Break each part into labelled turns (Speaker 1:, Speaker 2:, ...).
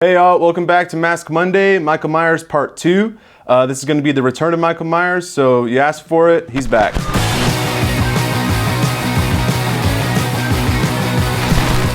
Speaker 1: Hey y'all, welcome back to Mask Monday, Michael Myers Part 2. This is going to be the return of Michael Myers, so you asked for it, he's back.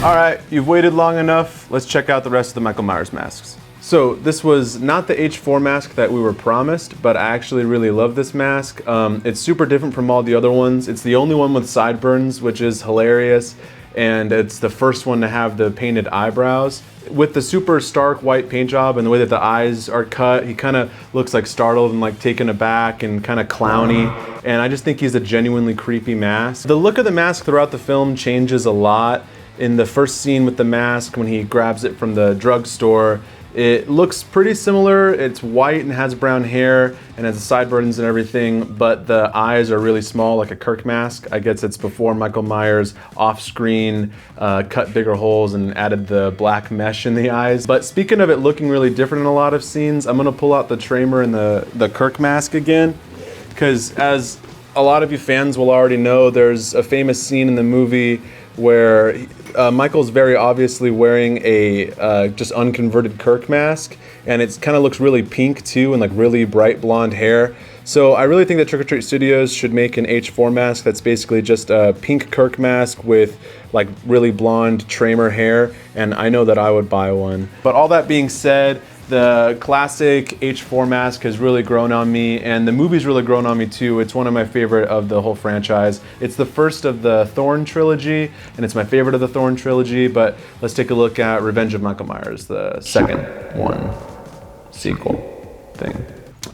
Speaker 1: Alright, you've waited long enough, let's check out the rest of the Michael Myers masks. So this was not the H4 mask that we were promised, but I actually really love this mask. It's super different from all the other ones. It's the only one with sideburns, which is hilarious, and it's the first one to have the painted eyebrows. With the super stark white paint job and the way that the eyes are cut, he kind of looks like startled and like taken aback and kind of clowny. And I just think he's a genuinely creepy mask. The look of the mask throughout the film changes a lot. In the first scene with the mask, when he grabs it from the drugstore, it looks pretty similar. It's white and has brown hair and has the sideburns and everything, but the eyes are really small, like a Kirk mask. I guess it's before Michael Myers off-screen cut bigger holes and added the black mesh in the eyes. But speaking of it looking really different in a lot of scenes, I'm gonna pull out the Tramer and the Kirk mask again, because as a lot of you fans will already know, there's a famous scene in the movie where Michael's very obviously wearing a just unconverted Kirk mask, and it kind of looks really pink too, and like really bright blonde hair. So I really think that Trick or Treat Studios should make an H4 mask that's basically just a pink Kirk mask with like really blonde Tramer hair, and I know that I would buy one. But all that being said, the classic H4 mask has really grown on me, and the movie's really grown on me too. It's one of my favorite of the whole franchise. It's the first of the Thorn trilogy, and it's my favorite of the Thorn trilogy, but let's take a look at Revenge of Michael Myers, the second one, sequel thing.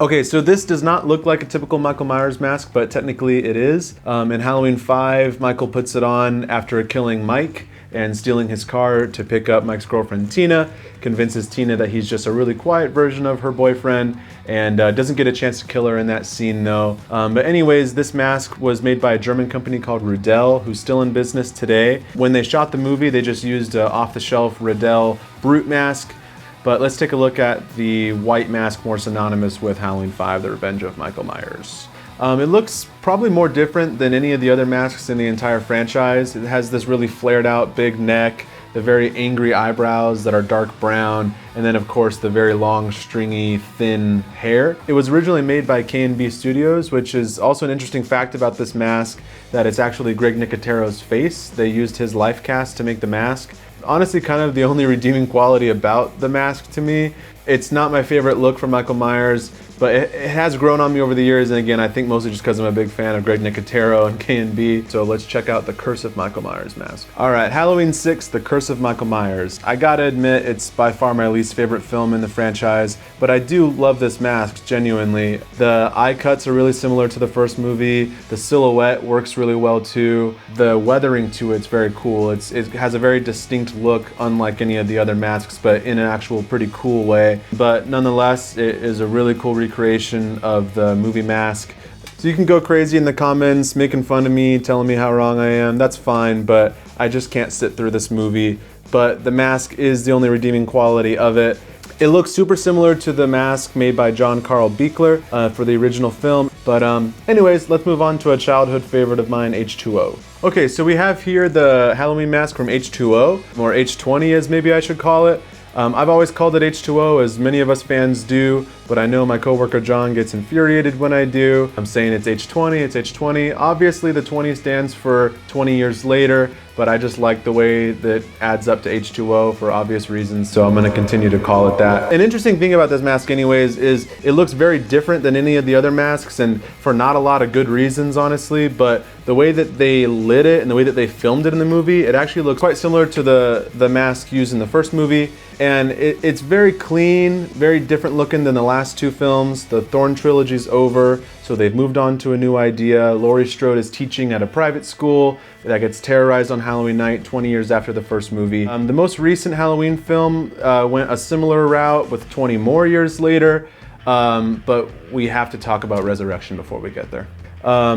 Speaker 1: Okay, so this does not look like a typical Michael Myers mask, but technically it is. In Halloween 5, Michael puts it on after killing Mike and stealing his car to pick up Mike's girlfriend Tina, convinces Tina that he's just a really quiet version of her boyfriend, and doesn't get a chance to kill her in that scene though. But anyways, this mask was made by a German company called Rudel, who's still in business today. When they shot the movie, they just used an off-the-shelf Rudel Brute mask. But let's take a look at the white mask more synonymous with Halloween 5, The Revenge of Michael Myers. It looks probably more different than any of the other masks in the entire franchise. It has this really flared out big neck, the very angry eyebrows that are dark brown, and then of course the very long, stringy, thin hair. It was originally made by K&B Studios, which is also an interesting fact about this mask, that it's actually Greg Nicotero's face. They used his life cast to make the mask. Honestly, kind of the only redeeming quality about the mask to me. It's not my favorite look for Michael Myers, but it has grown on me over the years, and again, I think mostly just because I'm a big fan of Greg Nicotero and K&B. So let's check out the Curse of Michael Myers mask. Alright, Halloween 6, The Curse of Michael Myers. I gotta admit, it's by far my least favorite film in the franchise, but I do love this mask, genuinely. The eye cuts are really similar to the first movie. The silhouette works really well too. The weathering to it's very cool. It has a very distinct look, unlike any of the other masks, but in an actual pretty cool way. But nonetheless, it is a really cool recreation of the movie mask. So you can go crazy in the comments, making fun of me, telling me how wrong I am. That's fine, but I just can't sit through this movie. But the mask is the only redeeming quality of it. It looks super similar to the mask made by John Carl Buechler for the original film. But anyways, let's move on to a childhood favorite of mine, H2O. Okay, so we have here the Halloween mask from H2O, or H20 as maybe I should call it. I've always called it H2O, as many of us fans do, but I know my coworker John gets infuriated when I do. I'm saying it's H20, it's H20. Obviously the 20 stands for 20 years later, but I just like the way that adds up to H2O for obvious reasons, so I'm gonna continue to call it that. An interesting thing about this mask anyways is it looks very different than any of the other masks, and for not a lot of good reasons, honestly, but the way that they lit it and the way that they filmed it in the movie, it actually looks quite similar to the mask used in the first movie. And it's very clean, very different looking than the last two films. The Thorn trilogy's over, so they've moved on to a new idea. Laurie Strode is teaching at a private school that gets terrorized on Halloween night 20 years after the first movie. The most recent Halloween film went a similar route with 20 more years later, but we have to talk about Resurrection before we get there.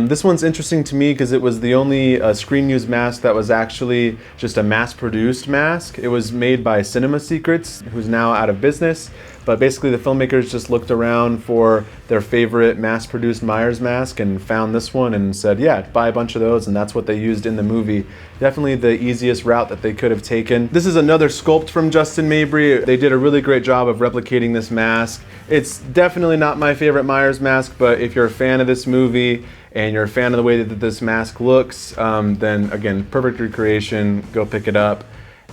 Speaker 1: This one's interesting to me because it was the only screen used mask that was actually just a mass produced mask. It was made by Cinema Secrets, who's now out of business, but basically the filmmakers just looked around for their favorite mass-produced Myers mask and found this one and said, yeah, buy a bunch of those, and that's what they used in the movie. Definitely the easiest route that they could have taken. This is another sculpt from Justin Mabry. They did a really great job of replicating this mask. It's definitely not my favorite Myers mask, but if you're a fan of this movie and you're a fan of the way that this mask looks, then again, perfect recreation, go pick it up.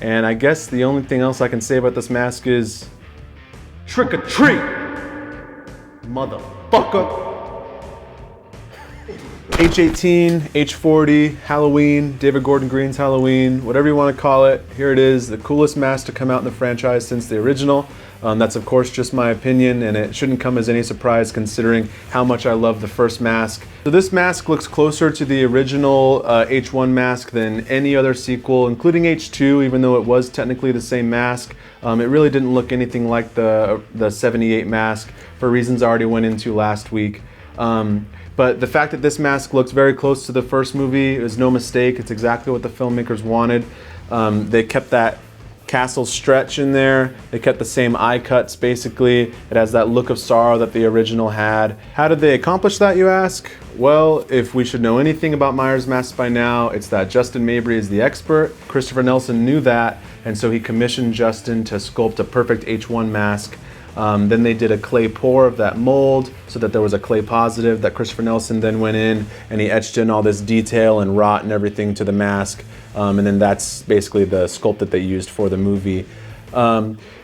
Speaker 1: And I guess the only thing else I can say about this mask is trick or treat, motherfucker. H18, H40, Halloween, David Gordon Green's Halloween, whatever you want to call it. Here it is, the coolest mask to come out in the franchise since the original. That's of course just my opinion, and it shouldn't come as any surprise considering how much I love the first mask. So this mask looks closer to the original H1 mask than any other sequel, including H2, even though it was technically the same mask. It really didn't look anything like the 78 mask for reasons I already went into last week. But the fact that this mask looks very close to the first movie is no mistake. It's exactly what the filmmakers wanted. They kept that castle stretch in there. They kept the same eye cuts basically. It has that look of sorrow that the original had. How did they accomplish that, you ask? Well, if we should know anything about Myers masks by now, it's that Justin Mabry is the expert. Christopher Nelson knew that, and so he commissioned Justin to sculpt a perfect H1 mask. Then they did a clay pour of that mold so that there was a clay positive that Christopher Nelson then went in and he etched in all this detail and wrought and everything to the mask. And then that's basically the sculpt that they used for the movie.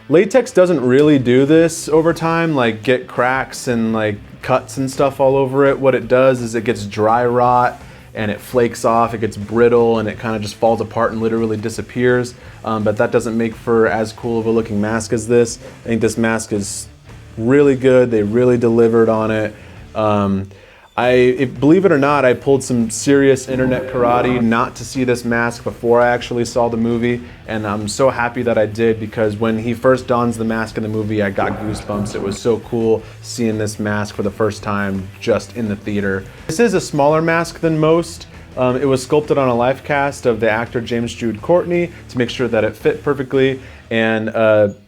Speaker 1: Latex doesn't really do this over time, like get cracks and like cuts and stuff all over it. What it does is it gets dry rot and it flakes off, it gets brittle, and it kind of just falls apart and literally disappears. But that doesn't make for as cool of a looking mask as this. I think this mask is really good. They really delivered on it. Believe it or not, I pulled some serious internet karate not to see this mask before I actually saw the movie, and I'm so happy that I did, because when he first dons the mask in the movie, I got goosebumps. It was so cool seeing this mask for the first time just in the theater. This is a smaller mask than most. It was sculpted on a life cast of the actor James Jude Courtney to make sure that it fit perfectly, and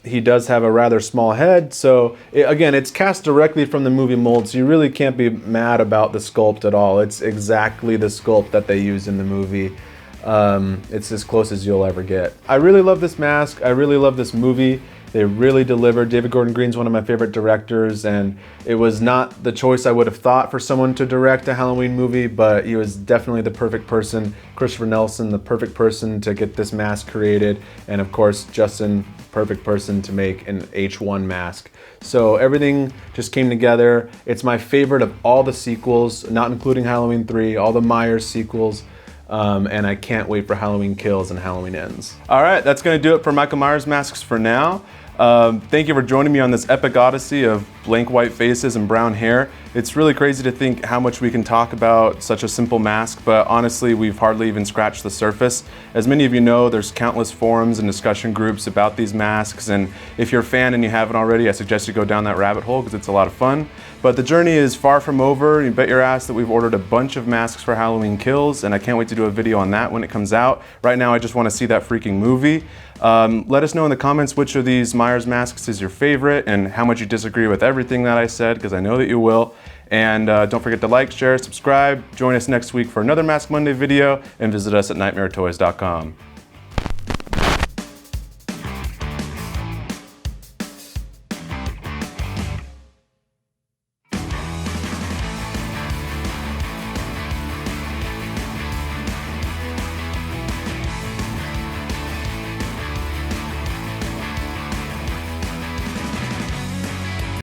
Speaker 1: he does have a rather small head, so again, it's cast directly from the movie mold, so you really can't be mad about the sculpt at all. It's exactly the sculpt that they used in the movie. It's as close as you'll ever get. I really love this mask. I really love this movie. They really delivered. David Gordon Green's one of my favorite directors, and it was not the choice I would have thought for someone to direct a Halloween movie, but he was definitely the perfect person. Christopher Nelson, the perfect person to get this mask created, and of course, Justin, perfect person to make an H1 mask. So everything just came together. It's my favorite of all the sequels, not including Halloween 3, all the Myers sequels. And I can't wait for Halloween Kills and Halloween Ends. All right, that's gonna do it for Michael Myers masks for now. Thank you for joining me on this epic odyssey of blank white faces and brown hair. It's really crazy to think how much we can talk about such a simple mask, but honestly, we've hardly even scratched the surface. As many of you know, there's countless forums and discussion groups about these masks, and if you're a fan and you haven't already, I suggest you go down that rabbit hole because it's a lot of fun. But the journey is far from over. You bet your ass that we've ordered a bunch of masks for Halloween Kills, and I can't wait to do a video on that when it comes out. Right now, I just want to see that freaking movie. Let us know in the comments which of these Myers masks is your favorite and how much you disagree with everything that I said, because I know that you will. And don't forget to like, share, subscribe. Join us next week for another Mask Monday video, and visit us at nightmaretoys.com.